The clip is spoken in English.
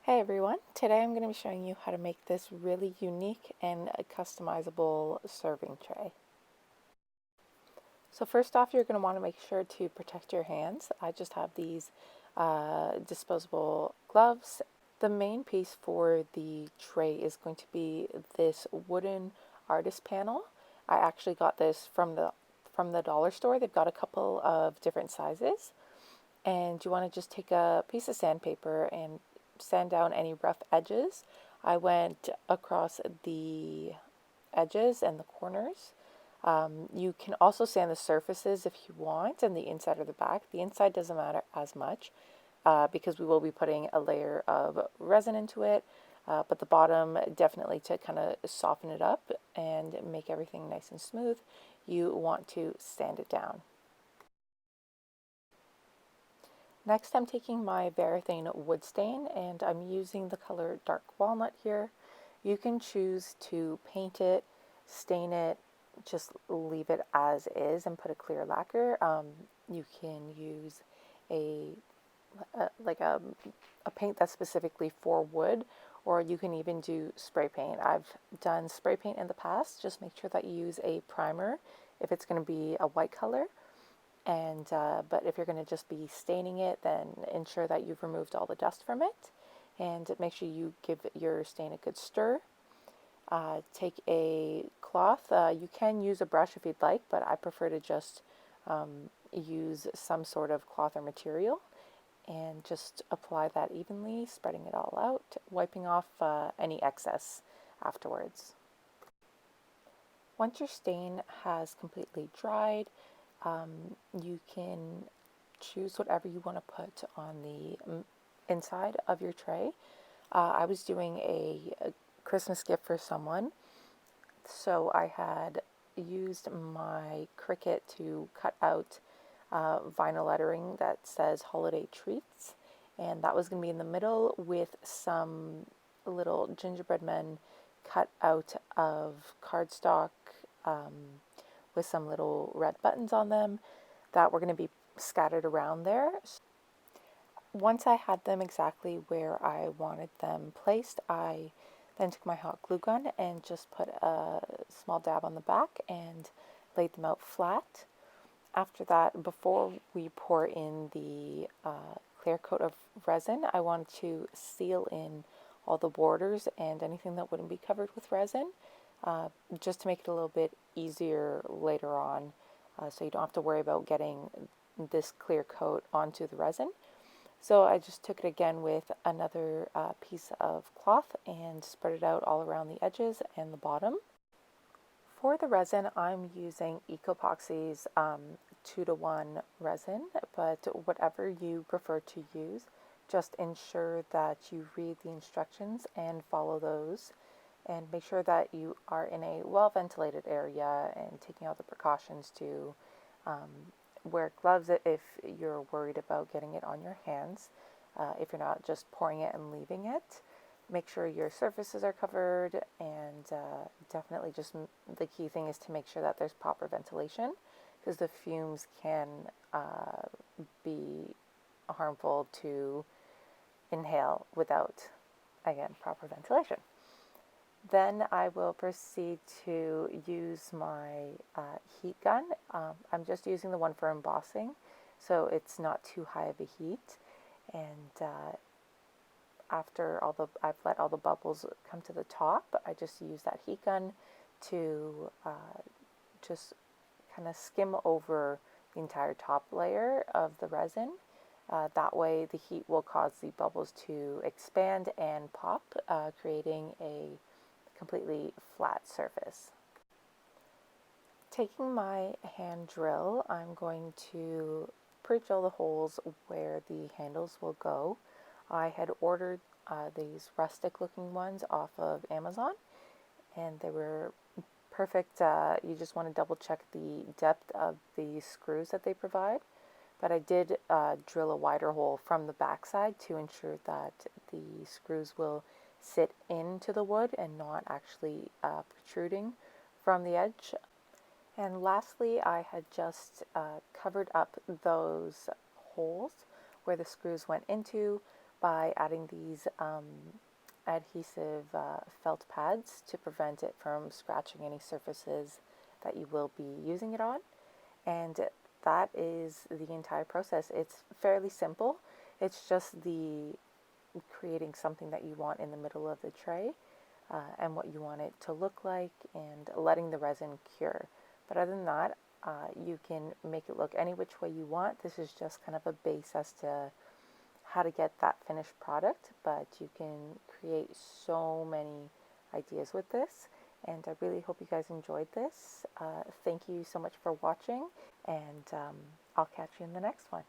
Hey everyone, today I'm going to be showing you how to make this really unique and customizable serving tray. So first off, you're going to want to make sure to protect your hands. I just have these disposable gloves. The main piece for the tray is going to be this wooden artist panel. I actually got this from the dollar store. They've got a couple of different sizes. And you want to just take a piece of sandpaper and sand down any rough edges. I went across the edges and the corners. You can also sand the surfaces if you want, and the inside or the back. The inside doesn't matter as much because we will be putting a layer of resin into it, but the bottom definitely to kind of soften it up and make everything nice and smooth. You want to sand it down. Next, I'm taking my Varathane wood stain and I'm using the color dark walnut here. You can choose to paint it, stain it, just leave it as is and put a clear lacquer. You can use a like a paint that's specifically for wood, or you can even do spray paint. I've done spray paint in the past. Just make sure that you use a primer if it's going to be a white color. And but if you're going to just be staining it, then ensure that you've removed all the dust from it, and make sure you give your stain a good stir. Take a cloth. You can use a brush if you'd like, but I prefer to just use some sort of cloth or material and just apply that evenly, spreading it all out, wiping off any excess afterwards. Once your stain has completely dried, you can choose whatever you want to put on the inside of your tray. I was doing a Christmas gift for someone, so I had used my Cricut to cut out vinyl lettering that says holiday treats, and that was going to be in the middle with some little gingerbread men cut out of cardstock with some little red buttons on them that were going to be scattered around there. Once I had them exactly where I wanted them placed, I then took my hot glue gun and just put a small dab on the back and laid them out flat. After that, before we pour in the clear coat of resin, I wanted to seal in all the borders and anything that wouldn't be covered with resin, just to make it a little bit easier later on, so you don't have to worry about getting this clear coat onto the resin. So I just took it again with another piece of cloth and spread it out all around the edges and the bottom. For the resin, I'm using Ecopoxy's 2-to-1 resin, but whatever you prefer to use, just ensure that you read the instructions and follow those, and make sure that you are in a well-ventilated area and taking all the precautions to wear gloves if you're worried about getting it on your hands. If you're not just pouring it and leaving it, make sure your surfaces are covered, and definitely just the key thing is to make sure that there's proper ventilation, because the fumes can be harmful to inhale without, again, proper ventilation. Then I will proceed to use my heat gun. I'm just using the one for embossing, so it's not too high of a heat. And after I've let all the bubbles come to the top, I just use that heat gun to just kind of skim over the entire top layer of the resin. That way the heat will cause the bubbles to expand and pop, creating a completely flat surface. Taking my hand drill, I'm going to pre-drill the holes where the handles will go. I had ordered these rustic looking ones off of Amazon, and they were perfect. You just want to double check the depth of the screws that they provide, but I did drill a wider hole from the backside to ensure that the screws will sit into the wood and not actually protruding from the edge. And lastly, I had just covered up those holes where the screws went into by adding these adhesive felt pads to prevent it from scratching any surfaces that you will be using it on. And that is the entire process. It's fairly simple. It's just the creating something that you want in the middle of the tray, and what you want it to look like, and letting the resin cure. But other than that, you can make it look any which way you want. This is just kind of a base as to how to get that finished product, but you can create so many ideas with this. And I really hope you guys enjoyed this. Thank you so much for watching, and I'll catch you in the next one.